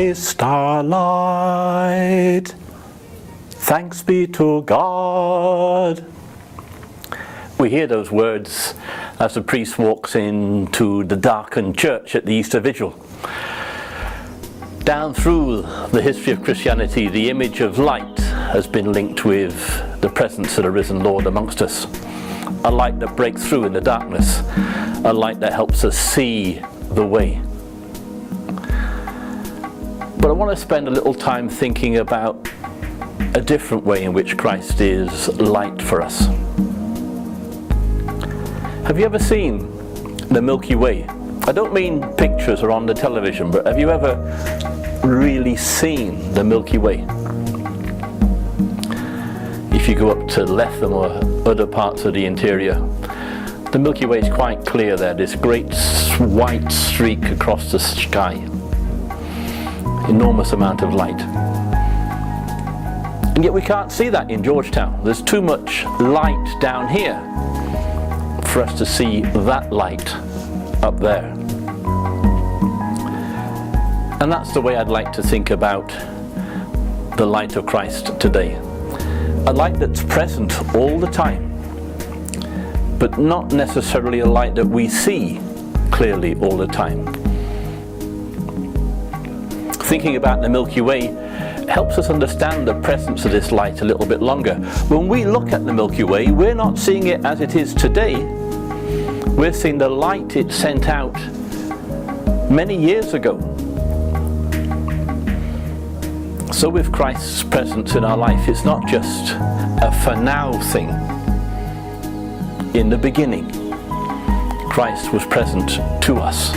my starlight. Thanks be to God. We hear those words as the priest walks into the darkened church at the Easter Vigil. Down through the history of Christianity, the image of light has been linked with the presence of the risen Lord amongst us. A light that breaks through in the darkness, a light that helps us see the way. But I want to spend a little time thinking about a different way in which Christ is light for us. Have you ever seen the Milky Way? I don't mean pictures or on the television, but have you ever really seen the Milky Way? If you go up to Lethem or other parts of the interior, the Milky Way is quite clear there, this great white streak across the sky. Enormous amount of light. And yet we can't see that in Georgetown. There's too much light down here for us to see that light up there. And that's the way I'd like to think about the light of Christ today. A light that's present all the time, but not necessarily a light that we see clearly all the time. Thinking about the Milky Way helps us understand the presence of this light a little bit longer. When we look at the Milky Way, we're not seeing it as it is today. We're seeing the light it sent out many years ago. So with Christ's presence in our life, it's not just a for now thing. In the beginning, Christ was present to us.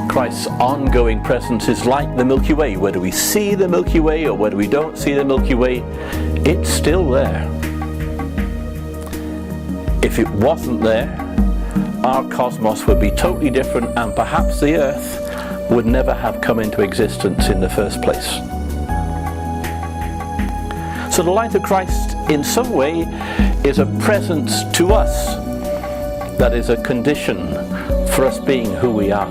Christ's ongoing presence is like the Milky Way. Whether we see the Milky Way or whether we don't see the Milky Way, it's still there. If it wasn't there, our cosmos would be totally different, and perhaps the Earth would never have come into existence in the first place. So the light of Christ in some way is a presence to us that is a condition for us being who we are.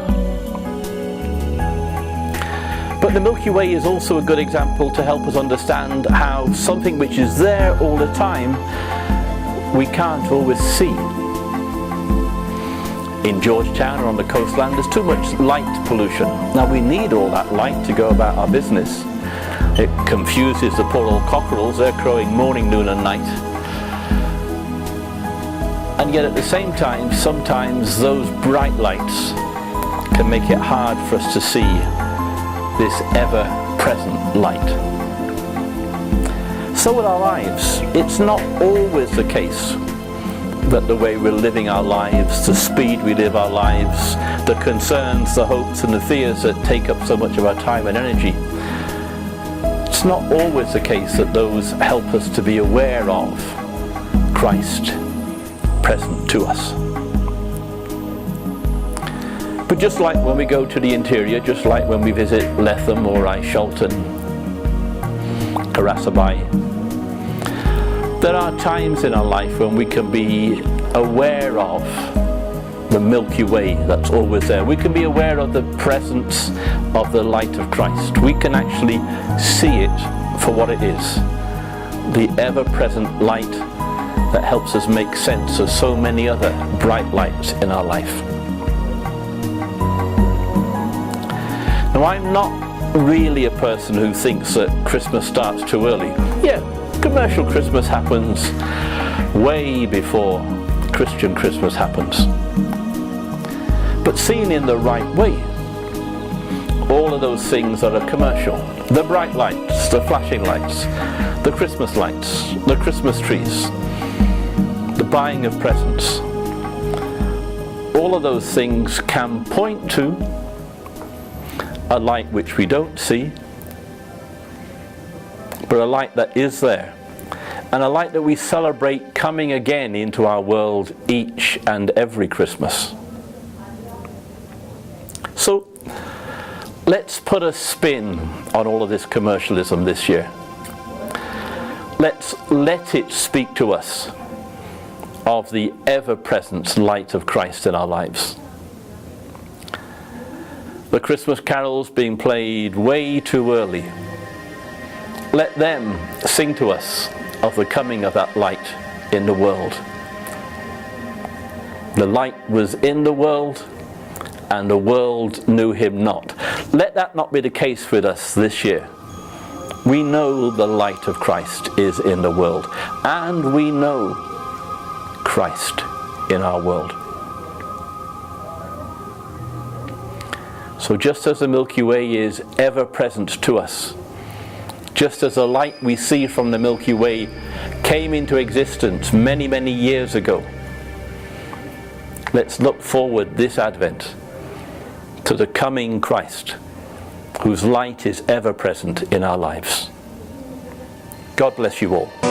But the Milky Way is also a good example to help us understand how something which is there all the time we can't always see. In Georgetown or on the coastline, there's too much light pollution. Now we need all that light to go about our business. It confuses the poor old cockerels. They're crowing morning, noon and night. And yet at the same time, sometimes those bright lights can make it hard for us to see this ever-present light. So with our lives, it's not always the case that the way we're living our lives, the speed we live our lives, the concerns, the hopes and the fears that take up so much of our time and energy, it's not always the case that those help us to be aware of Christ present to us. But just like when we go to the interior, just like when we visit Lethem or Shelton, Carasabai, there are times in our life when we can be aware of the Milky Way that's always there. We can be aware of the presence of the light of Christ. We can actually see it for what it is. The ever-present light that helps us make sense of so many other bright lights in our life. Now, I'm not really a person who thinks that Christmas starts too early. Yeah, commercial Christmas happens way before Christian Christmas happens. But seen in the right way, all of those things that are commercial, the bright lights, the flashing lights, the Christmas lights, the Christmas trees, the buying of presents, all of those things can point to a light which we don't see, but a light that is there, and a light that we celebrate coming again into our world each and every Christmas. So let's put a spin on all of this commercialism this year. Let's let it speak to us of the ever-present light of Christ in our lives. the Christmas carols being played way too early, let them sing to us of the coming of that light in the world. The light was in the world, and the world knew him not. Let that not be the case with us this year. We know the light of Christ is in the world, and we know Christ in our world. So just as the Milky Way is ever present to us, just as the light we see from the Milky Way came into existence many, many years ago, let's look forward this Advent to the coming Christ, whose light is ever present in our lives. God bless you all.